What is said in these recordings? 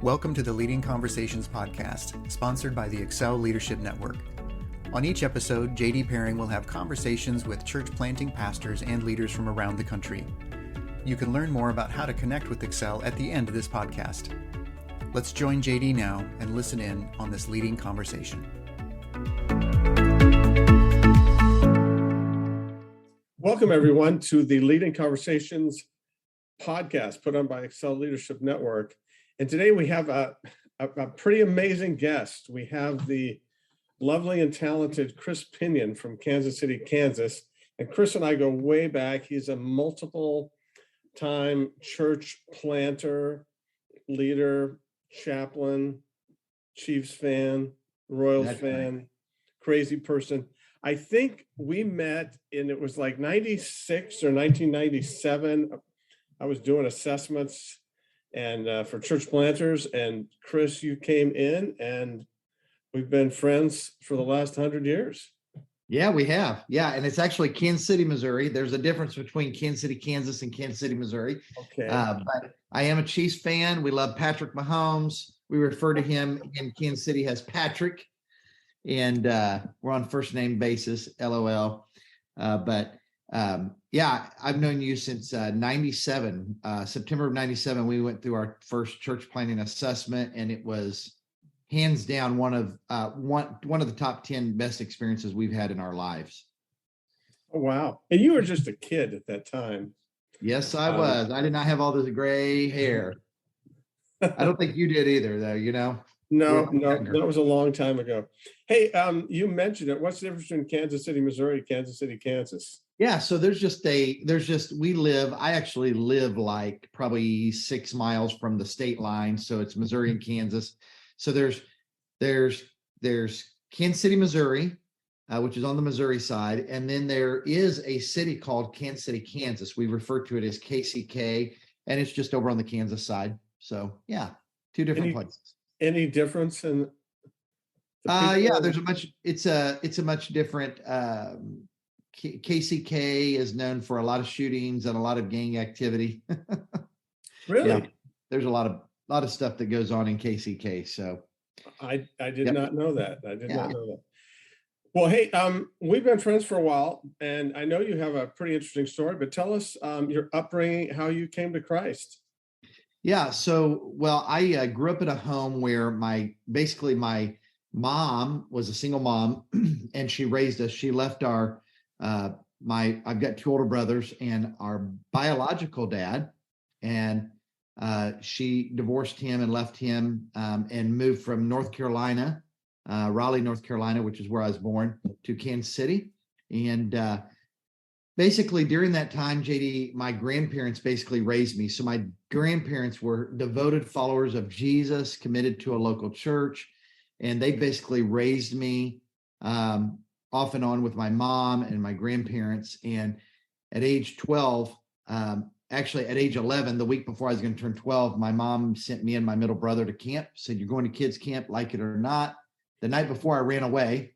Welcome to the Leading Conversations podcast, sponsored by the Excel Leadership Network. On each episode, JD Pairing will have conversations with church planting pastors and leaders from around the country. You can learn more about how to connect with Excel at the end of this podcast. Let's join JD now and listen in on this leading conversation. Welcome, everyone, to the Leading Conversations podcast put on by Excel Leadership Network. And today we have a pretty amazing guest. We have the lovely and talented Chris Pinion from Kansas City, Kansas. And Chris and I go way back. He's a multiple-time church planter, leader, chaplain, Chiefs fan, Royals fan, right. Crazy person. I think we met in, it was like 96 or 1997. I was doing assessments and for church planters, and Chris, you came in, and we've been friends for the last 100 years. Yeah, we have. Yeah, and it's actually Kansas City, Missouri. There's a difference between Kansas City, Kansas, and Kansas City, Missouri. Okay. But I am a Chiefs fan. We love Patrick Mahomes. We refer to him in Kansas City as Patrick, and we're on first name basis, LOL. Yeah, I've known you since 97, September of 97. We went through our first church planting assessment, and it was hands down one of the top 10 best experiences we've had in our lives. Oh, wow. And you were just a kid at that time. Yes, I was. I did not have all this gray hair. I don't think you did either, though, you know? No, that was a long time ago. Hey, you mentioned it. What's the difference between Kansas City, Missouri, Kansas City, Kansas? Yeah, so I actually live like probably 6 miles from the state line. So it's Missouri and Kansas. So there's Kansas City, Missouri, which is on the Missouri side. And then there is a city called Kansas City, Kansas. We refer to it as K.C.K, and it's just over on the Kansas side. So yeah, two different places. Any difference in? Yeah, it's a much different, K.C.K is known for a lot of shootings and a lot of gang activity. Really? Yeah, there's a lot of stuff that goes on in K.C.K. So I did not know that. I did not know that. Well, hey, we've been friends for a while, and I know you have a pretty interesting story, but tell us your upbringing, how you came to Christ. Yeah. So, I grew up in a home where my mom was a single mom, and she raised us. She left I've got 2 older brothers and our biological dad, and she divorced him and left him and moved from North Carolina, Raleigh, North Carolina, which is where I was born, to Kansas City. And basically during that time, JD, my grandparents basically raised me. So my grandparents were devoted followers of Jesus, committed to a local church, and they basically raised me off and on with my mom and my grandparents. And at age 12, actually at age 11, the week before I was going to turn 12, my mom sent me and my middle brother to camp, said, "You're going to kids camp, like it or not." The night before I ran away,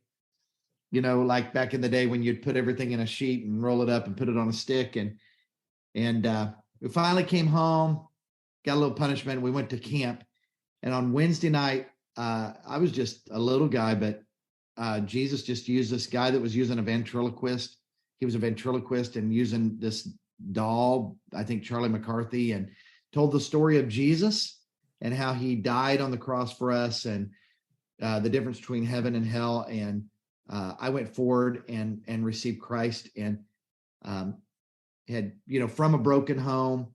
you know, like back in the day when you'd put everything in a sheet and roll it up and put it on a stick. And we finally came home, got a little punishment. We went to camp. And on Wednesday night, I was just a little guy, but Jesus just used this guy that was using a ventriloquist. He was a ventriloquist and using this doll, I think Charlie McCarthy, and told the story of Jesus and how he died on the cross for us, and the difference between heaven and hell. And I went forward and received Christ, and had, from a broken home,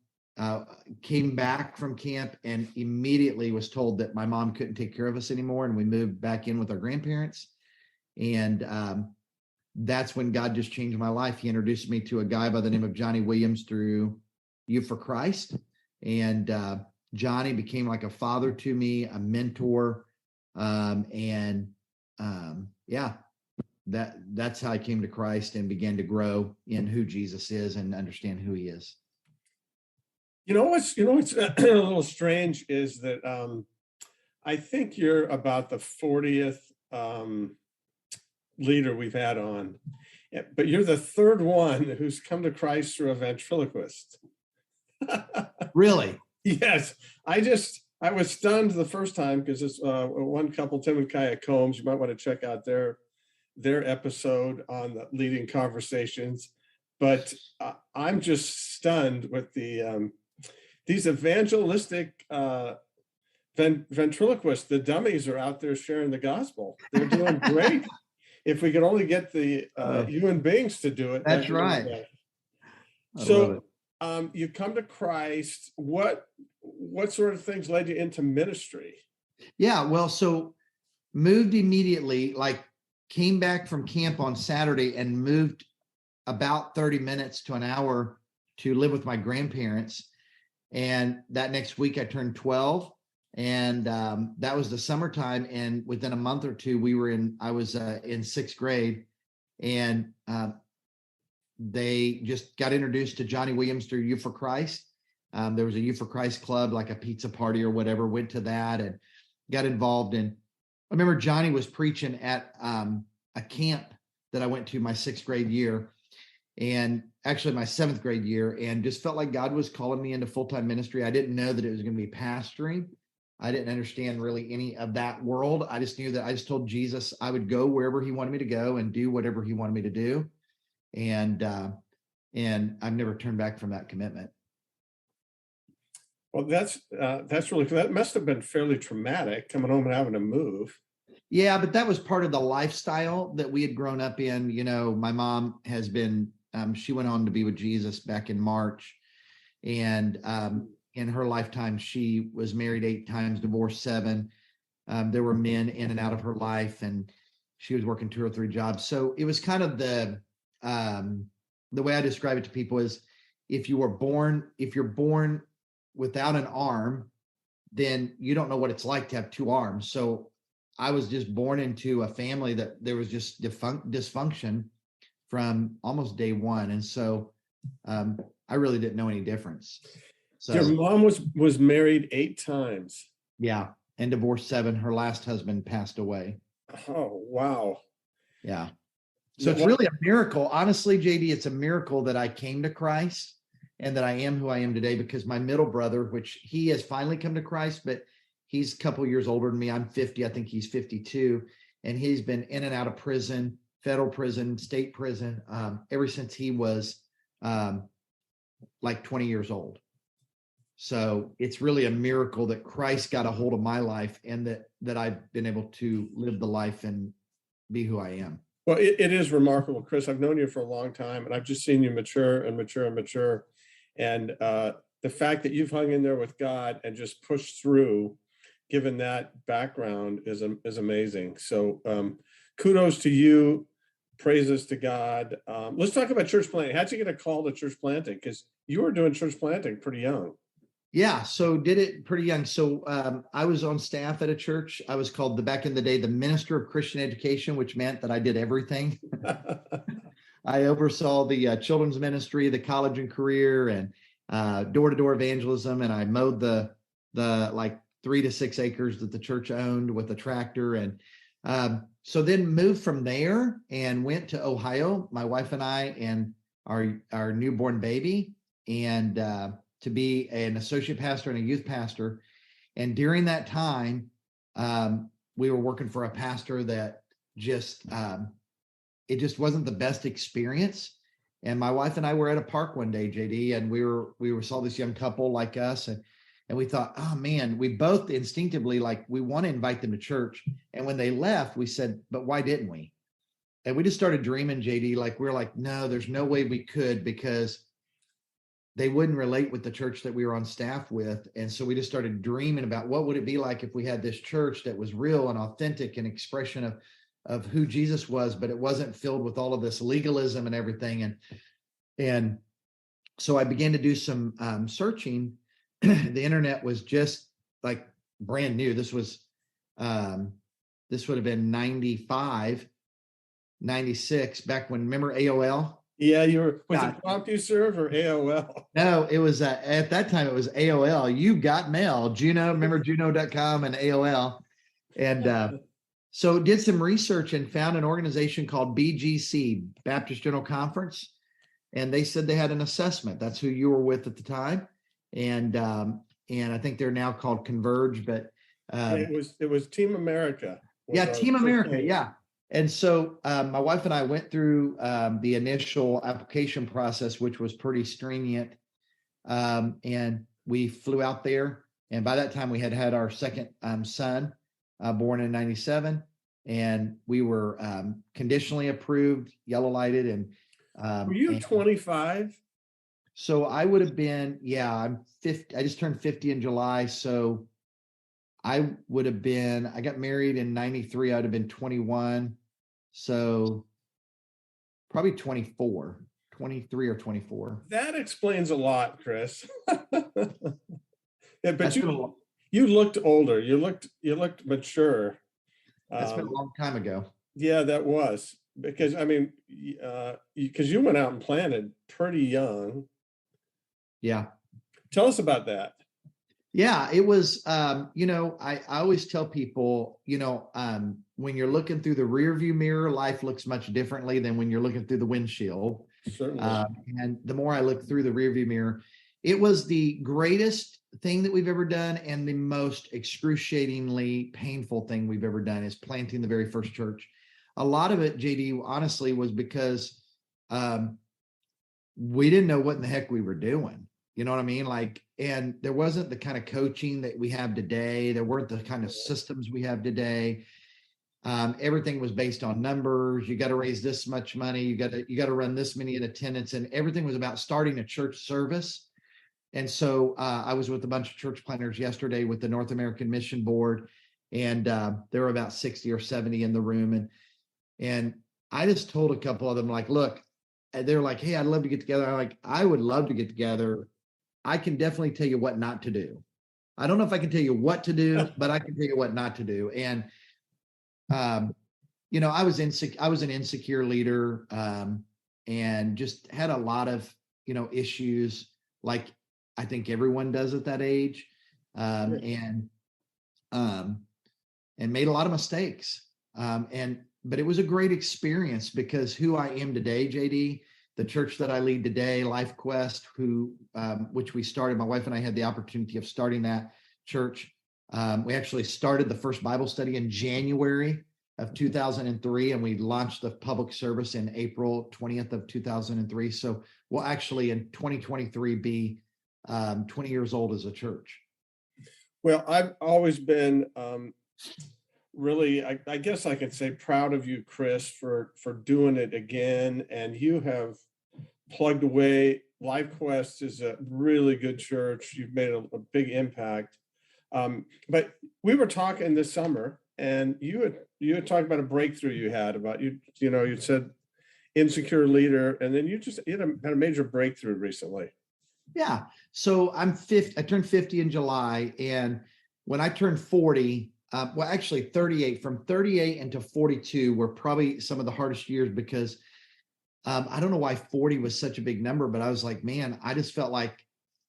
came back from camp and immediately was told that my mom couldn't take care of us anymore. And we moved back in with our grandparents. And that's when God just changed my life. He introduced me to a guy by the name of Johnny Williams through Youth for Christ. And Johnny became like a father to me, a mentor. That's how I came to Christ and began to grow in who Jesus is and understand who he is. What's a little strange is that I think you're about the 40th leader we've had on, but you're the third one who's come to Christ through a ventriloquist. Really? Yes. I was stunned the first time because it's one couple, Tim and Kaya Combs. You might want to check out their episode on the leading conversations. But I'm just stunned with these evangelistic ventriloquists. The dummies are out there sharing the gospel. They're doing great. If we could only get the human beings to do it. That's right. So you come to Christ. What sort of things led you into ministry? Yeah, well, so moved immediately, like came back from camp on Saturday and moved about 30 minutes to an hour to live with my grandparents. And that next week I turned 12, and that was the summertime. And within a month or two, I was in sixth grade, and they just got introduced to Johnny Williams through Youth for Christ. There was a Youth for Christ club, like a pizza party or whatever, went to that and got involved in. I remember Johnny was preaching at a camp that I went to my sixth grade year, and actually my seventh grade year, and just felt like God was calling me into full-time ministry. I didn't know that it was going to be pastoring. I didn't understand really any of that world. I just knew that I just told Jesus I would go wherever he wanted me to go and do whatever he wanted me to do. And I've never turned back from that commitment. Well, that's really cool. That must have been fairly traumatic, coming home and having to move. Yeah, but that was part of the lifestyle that we had grown up in. You know, my mom has been, she went on to be with Jesus back in March. And in her lifetime, she was married 8 times, divorced 7. There were men in and out of her life, and she was working 2 or 3 jobs. So it was kind of the way I describe it to people is if you're born without an arm, then you don't know what it's like to have 2 arms. So I was just born into a family that there was just dysfunction from almost day one. And so I really didn't know any difference. So your mom was married 8 times. Yeah. And divorced 7. Her last husband passed away. Oh, wow. Yeah. So it's really a miracle. Honestly, JD, it's a miracle that I came to Christ and that I am who I am today, because my middle brother, which he has finally come to Christ, but he's a couple years older than me. I'm 50. I think he's 52. And he's been in and out of prison, federal prison, state prison, ever since he was like 20 years old. So it's really a miracle that Christ got a hold of my life, and that I've been able to live the life and be who I am. Well, it is remarkable, Chris. I've known you for a long time, and I've just seen you mature and mature and mature. And the fact that you've hung in there with God and just pushed through, given that background, is amazing. So kudos to you. Praises to God. Let's talk about church planting. How'd you get a call to church planting? Because you were doing church planting pretty young. Yeah, so did it pretty young. So I was on staff at a church. I was called back in the day, the Minister of Christian Education, which meant that I did everything. I oversaw the children's ministry, the college and career, and door-to-door evangelism. And I mowed the like 3 to 6 acres that the church owned with a tractor. And so then moved from there and went to Ohio, my wife and I, and our newborn baby, and to be an associate pastor and a youth pastor. And during that time, we were working for a pastor that just, it just wasn't the best experience. And my wife and I were at a park one day, JD, and we saw this young couple like us. And we thought, oh man, we both instinctively, like, we want to invite them to church. And when they left, we said, but why didn't we? And we just started dreaming, JD, like, we're like, no, there's no way we could, because they wouldn't relate with the church that we were on staff with. And so we just started dreaming about what would it be like if we had this church that was real and authentic, and expression of who Jesus was, but it wasn't filled with all of this legalism and everything. And so I began to do some searching. The internet was just like brand new. This would have been 95, 96, back when, remember AOL? Yeah, was it CompuServe or AOL? No, it was at that time it was AOL. You got mail, Juno, remember Juno.com and AOL. And so did some research and found an organization called BGC, Baptist General Conference. And they said they had an assessment. That's who you were with at the time. And and I think they're now called Converge, but it was Team America. Yeah, Team America. Yeah. And so my wife and I went through the initial application process, which was pretty stringent. And we flew out there. And by that time, we had our second son, born in 97. And we were conditionally approved, yellow lighted. And were you 25? So I would have been, I'm 50. I just turned 50 in July. So I would have been, I got married in 93. I would have been 21. So probably 24, 23 or 24. That explains a lot, Chris. Yeah, but That's you looked older. You looked mature. That's been a long time ago. Yeah, that was because I mean, because you went out and planted pretty young. Yeah. Tell us about that. Yeah, it was, I always tell people, when you're looking through the rear view mirror, life looks much differently than when you're looking through the windshield. Certainly. And the more I look through the rear view mirror, it was the greatest thing that we've ever done. And the most excruciatingly painful thing we've ever done is planting the very first church. A lot of it, JD, honestly, was because we didn't know what in the heck we were doing. You know what I mean? And there wasn't the kind of coaching that we have today. There weren't the kind of systems we have today. Everything was based on numbers. You got to raise this much money. You got to run this many in attendance, and everything was about starting a church service. And so I was with a bunch of church planners yesterday with the North American Mission Board, and there were about 60 or 70 in the room. And I just told a couple of them, look, they're like, hey, I'd love to get together. I'm like, I would love to get together. I can definitely tell you what not to do. I don't know if I can tell you what to do, but I can tell you what not to do. And, I was an insecure leader, and just had a lot of, issues like I think everyone does at that age. And made a lot of mistakes. But it was a great experience because who I am today, JD, the church that I lead today, Life Quest, which we started, my wife and I had the opportunity of starting that church. We actually started the first Bible study in January of 2003, and we launched the public service in April 20th of 2003. So we'll actually in 2023 be 20 years old as a church. Well, I've always been really, I guess I could say proud of you, Chris, for doing it again. And you have plugged away. Life Quest is a really good church. You've made a big impact. But we were talking this summer, and you had talked about a breakthrough you had about you said insecure leader, and then you had a major breakthrough recently. Yeah. So I'm 50. I turned 50 in July, and when I turned 40. Actually 38, from 38 into 42 were probably some of the hardest years because I don't know why 40 was such a big number, but I was like, man, I just felt like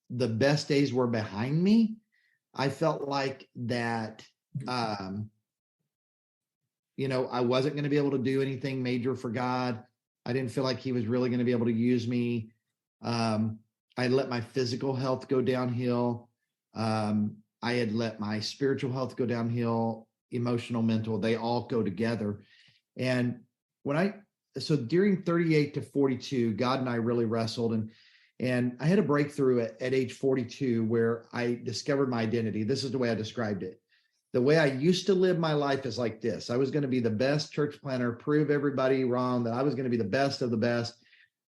the best days were behind me. I felt like that, I wasn't going to be able to do anything major for God. I didn't feel like he was really going to be able to use me. I let my physical health go downhill. I had let my spiritual health go downhill, emotional, mental, they all go together. And so during 38 to 42, God and I really wrestled, and I had a breakthrough at age 42 where I discovered my identity. This is the way I described it. The way I used to live my life is like this. I was going to be the best church planner, prove everybody wrong, that I was going to be the best of the best.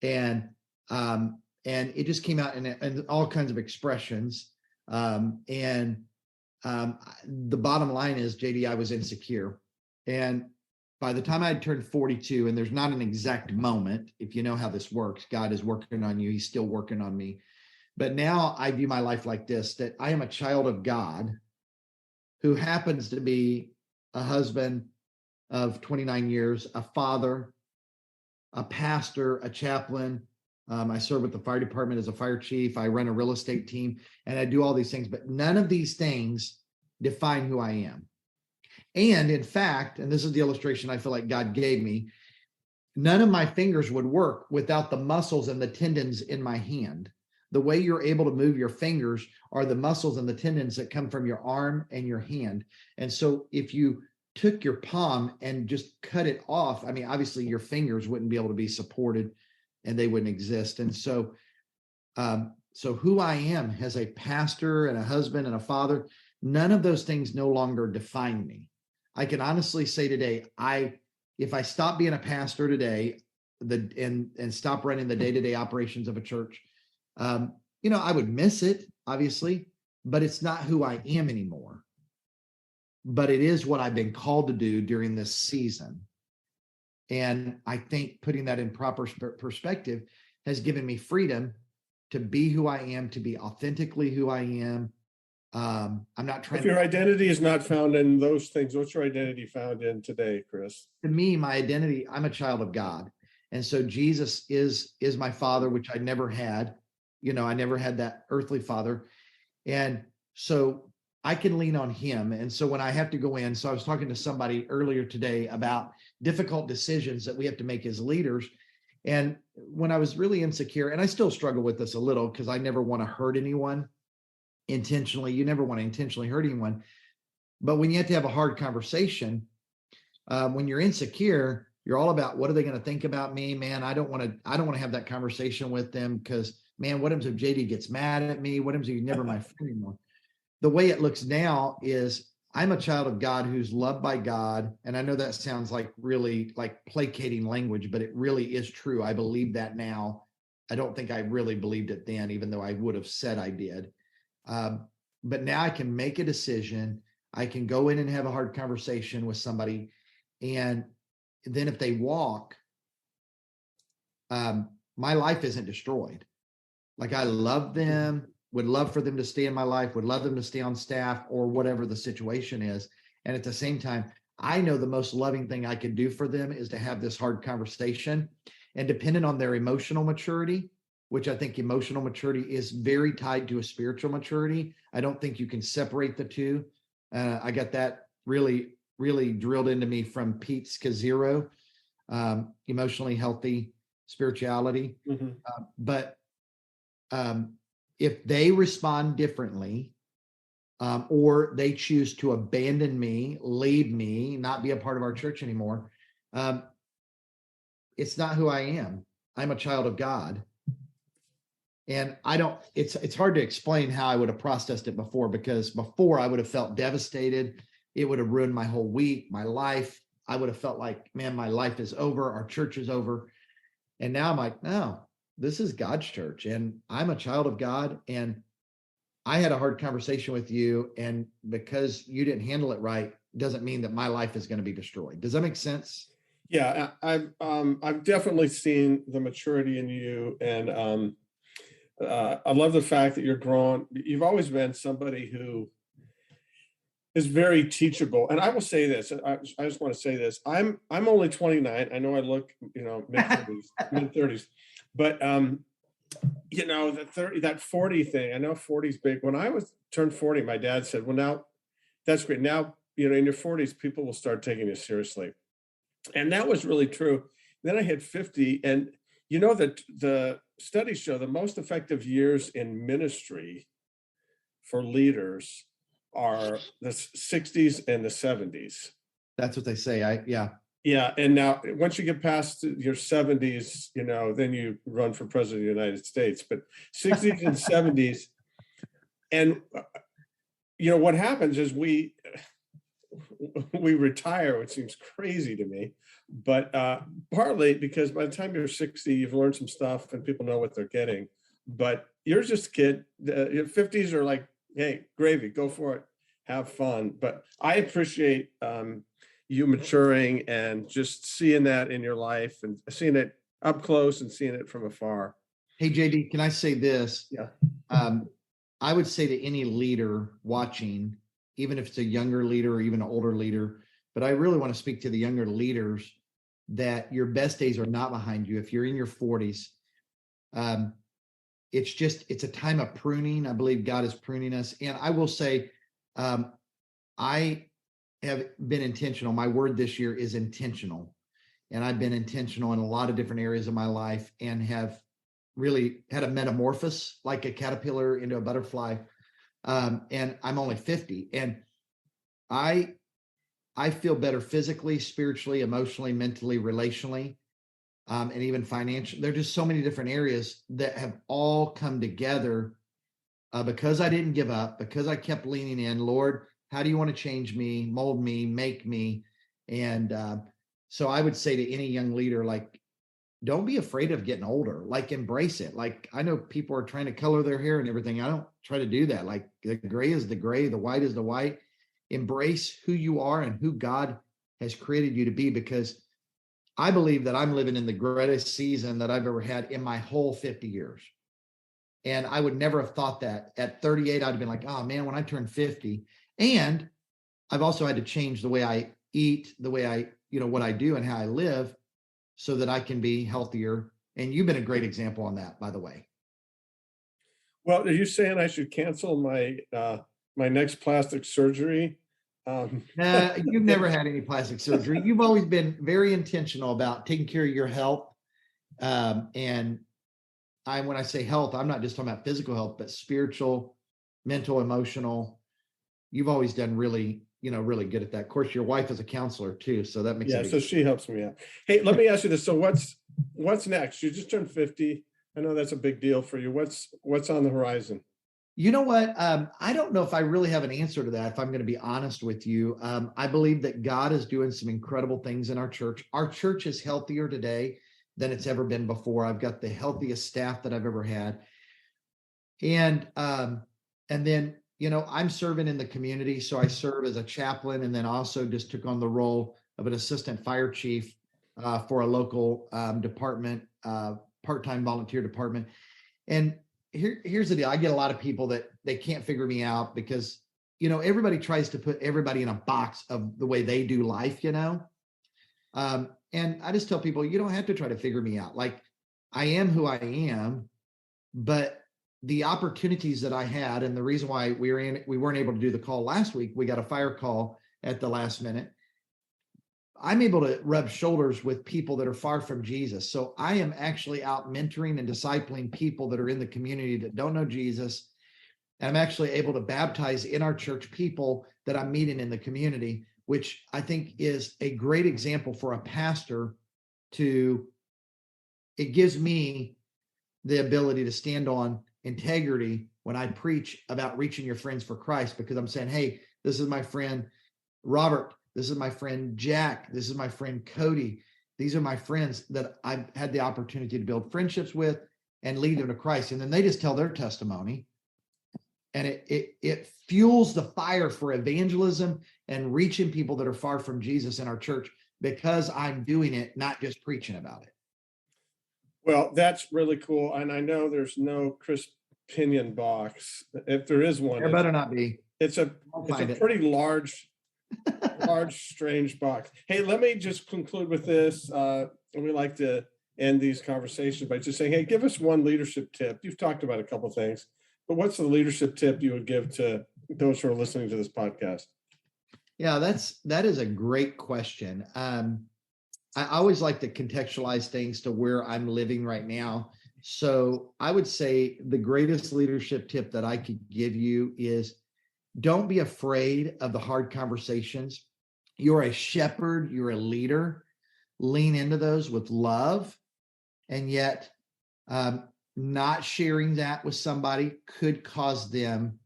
And it just came out in all kinds of expressions. The bottom line is, JD, I was insecure. And by the time I had turned 42, and there's not an exact moment, if you know how this works, God is working on you. He's still working on me. But now I view my life like this, that I am a child of God who happens to be a husband of 29 years, a father, a pastor, a chaplain. I serve with the fire department as a fire chief. I run a real estate team, and I do all these things, but none of these things define who I am. And in fact, and this is the illustration I feel like God gave me, none of my fingers would work without the muscles and the tendons in my hand. The way you're able to move your fingers are the muscles and the tendons that come from your arm and your hand. And so if you took your palm and just cut it off, I mean, obviously your fingers wouldn't be able to be supported and they wouldn't exist. And so, so who I am as a pastor and a husband and a father, none of those things no longer define me. I can honestly say today, if I stop being a pastor today, and stop running the day-to-day operations of a church, I would miss it, obviously, but it's not who I am anymore. But it is what I've been called to do during this season. And I think putting that in proper perspective has given me freedom to be who I am, to be authentically who I am. I'm not trying. If your identity is not found in those things, what's your identity found in today, Chris? To me, my identity, I'm a child of God. And so Jesus is my father, which I never had. I never had that earthly father. And so I can lean on him. And so when I have to go in, so I was talking to somebody earlier today about difficult decisions that we have to make as leaders. And when I was really insecure, and I still struggle with this a little because I never want to hurt anyone intentionally. You never want to intentionally hurt anyone. But when you have to have a hard conversation, when you're insecure, you're all about, what are they going to think about me? Man, I don't want to have that conversation with them because, man, what happens if JD gets mad at me? What happens if he's never my friend anymore? The way it looks now is I'm a child of God who's loved by God. And I know that sounds like really like placating language, but it really is true. I believe that now. I don't think I really believed it then, even though I would have said I did. But now I can make a decision. I can go in and have a hard conversation with somebody. And then if they walk, my life isn't destroyed. Like, I love them, would love for them to stay in my life, would love them to stay on staff or whatever the situation is. And at the same time, I know the most loving thing I could do for them is to have this hard conversation. And depending on their emotional maturity, which I think emotional maturity is very tied to a spiritual maturity, I don't think you can separate the two. I got that really, really drilled into me from Pete Scazzero, emotionally healthy spirituality. Mm-hmm. But if they respond differently, or they choose to abandon me, leave me, not be a part of our church anymore, it's not who I am. I'm a child of God. And it's hard to explain how I would have processed it before, because before I would have felt devastated. It would have ruined my whole week, my life. I would have felt like, man, my life is over. Our church is over. And now I'm like, no, this is God's church and I'm a child of God. And I had a hard conversation with you. And because you didn't handle it right, doesn't mean that my life is going to be destroyed. Does that make sense? Yeah, I've definitely seen the maturity in you. And I love the fact that you're grown. You've always been somebody who is very teachable. And I will say this, I just want to say this. I'm only 29. I know I look, mid-30s, but that 40 thing, I know 40 is big. When I turned 40, my dad said, well, now that's great. Now, in your 40s, people will start taking you seriously. And that was really true. Then I hit 50, and that the studies show the most effective years in ministry for leaders are the 60s and the 70s. That's what they say. Yeah. And now once you get past your 70s, then you run for president of the United States, but 60s and 70s. And, what happens is we retire, which seems crazy to me, but partly because by the time you're 60, you've learned some stuff and people know what they're getting, but you're just a kid. Your 50s are like, hey, gravy, go for it, have fun. But I appreciate you maturing and just seeing that in your life and seeing it up close and seeing it from afar. Hey, JD, can I say this? Yeah. I would say to any leader watching, even if it's a younger leader or even an older leader, but I really want to speak to the younger leaders, that your best days are not behind you. If you're in your 40s, it's a time of pruning. I believe God is pruning us. And I will say, I have been intentional. My word this year is intentional. And I've been intentional in a lot of different areas of my life and have really had a metamorphosis, like a caterpillar into a butterfly. And I'm only 50, and I feel better physically, spiritually, emotionally, mentally, relationally, and even financially. There are just so many different areas that have all come together because I didn't give up, because I kept leaning in. Lord, how do you want to change me, mold me, make me? And so I would say to any young leader, like, don't be afraid of getting older, like embrace it. Like, I know people are trying to color their hair and everything. I don't try to do that. Like, the gray is the gray, the white is the white. Embrace who you are and who God has created you to be, because I believe that I'm living in the greatest season that I've ever had in my whole 50 years. And I would never have thought that at 38, I'd have been like, oh man, when I turn 50. And I've also had to change the way I eat, the way I, what I do and how I live, so that I can be healthier. And you've been a great example on that, by the way. Well, are you saying I should cancel my my next plastic surgery? You've never had any plastic surgery. You've always been very intentional about taking care of your health. And when I say health, I'm not just talking about physical health, but spiritual, mental, emotional. You've always done really good at that. Of course, your wife is a counselor too, so that makes it. Yeah, so she helps me out. Hey, let me ask you this. So what's next? You just turned 50. I know that's a big deal for you. What's on the horizon? You know what? I don't know if I really have an answer to that, if I'm going to be honest with you. I believe that God is doing some incredible things in our church. Our church is healthier today than it's ever been before. I've got the healthiest staff that I've ever had. And then, I'm serving in the community. So I serve as a chaplain, and then also just took on the role of an assistant fire chief for a local department, part-time volunteer department. And here's the deal. I get a lot of people that they can't figure me out because, everybody tries to put everybody in a box of the way they do life, and I just tell people, you don't have to try to figure me out. Like, I am who I am, but the opportunities that I had, and the reason why we weren't able to do the call last week, we got a fire call at the last minute. I'm able to rub shoulders with people that are far from Jesus. So I am actually out mentoring and discipling people that are in the community that don't know Jesus. And I'm actually able to baptize in our church people that I'm meeting in the community, which I think is a great example for a pastor it gives me the ability to stand on integrity when I preach about reaching your friends for Christ, because I'm saying, hey, this is my friend Robert. This is my friend Jack. This is my friend Cody. These are my friends that I've had the opportunity to build friendships with and lead them to Christ. And then they just tell their testimony. And it fuels the fire for evangelism and reaching people that are far from Jesus in our church, because I'm doing it, not just preaching about it. Well, that's really cool. And I know there's no Chris Pinion box. If there is one, There better not be. It's a pretty large, strange box. Hey, let me just conclude with this. We like to end these conversations by just saying, hey, give us one leadership tip. You've talked about a couple of things, but what's the leadership tip you would give to those who are listening to this podcast? Yeah, that is a great question. I always like to contextualize things to where I'm living right now. So I would say the greatest leadership tip that I could give you is, don't be afraid of the hard conversations. You're a shepherd, you're a leader. Lean into those with love. And yet not sharing that with somebody could cause them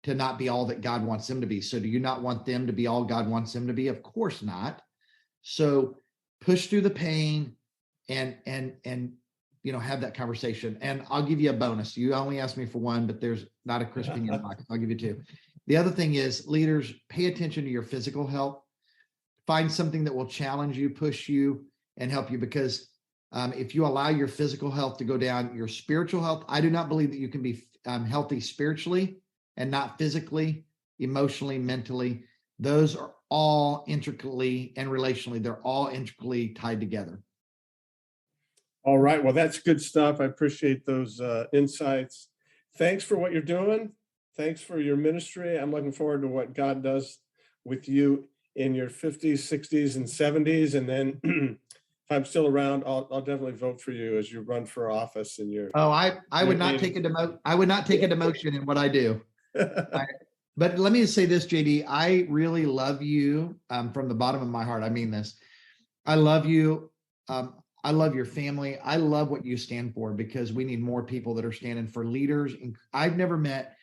to not be all that God wants them to be. So do you not want them to be all God wants them to be? Of course not. So push through the pain and have that conversation. And I'll give you a bonus. You only asked me for one, but there's not a Chris Pinion box. I'll give you two. The other thing is, leaders, pay attention to your physical health. Find something that will challenge you, push you, and help you, because if you allow your physical health to go down, your spiritual health, I do not believe that you can be healthy spiritually and not physically, emotionally, mentally. Those are all intricately and relationally, they're all intricately tied together. All right. Well, that's good stuff. I appreciate those insights. Thanks for what you're doing. Thanks for your ministry. I'm looking forward to what God does with you in your 50s, 60s, and 70s, and then I'm still around, I'll definitely vote for you as you run for office in your. Oh, I would not take a demotion in what I do. But let me just say this, JD, I really love you from the bottom of my heart. I mean this. I love you. I love your family. I love what you stand for, because we need more people that are standing for leaders. And I've never met,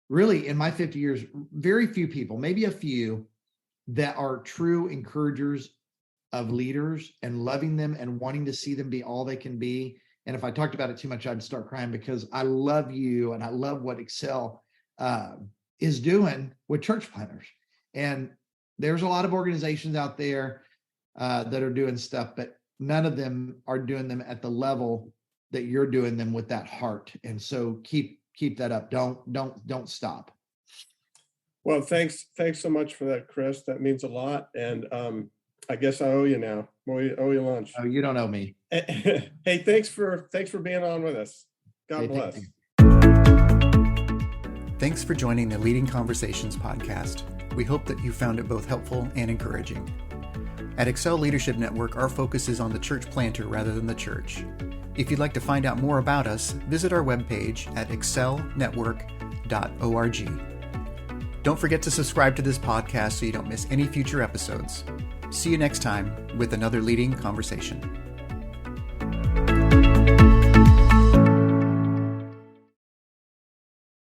really, in my 50 years, very few people, maybe a few, that are true encouragers of leaders and loving them and wanting to see them be all they can be. And if I talked about it too much, I'd start crying, because I love you and I love what Excel is doing with church planners. And there's a lot of organizations out there that are doing stuff, but none of them are doing them at the level that you're doing them with that heart. And so keep that up. Don't stop. Well, thanks so much for that, Chris. That means a lot. And I guess I owe you now. I owe you lunch. Oh, you don't owe me. Hey, thanks for being on with us. God bless. Thanks for joining the Leading Conversations podcast. We hope that you found it both helpful and encouraging. At Excel Leadership Network, our focus is on the church planter rather than the church. If you'd like to find out more about us, visit our webpage at excelnetwork.org. Don't forget to subscribe to this podcast so you don't miss any future episodes. See you next time with another Leading Conversation.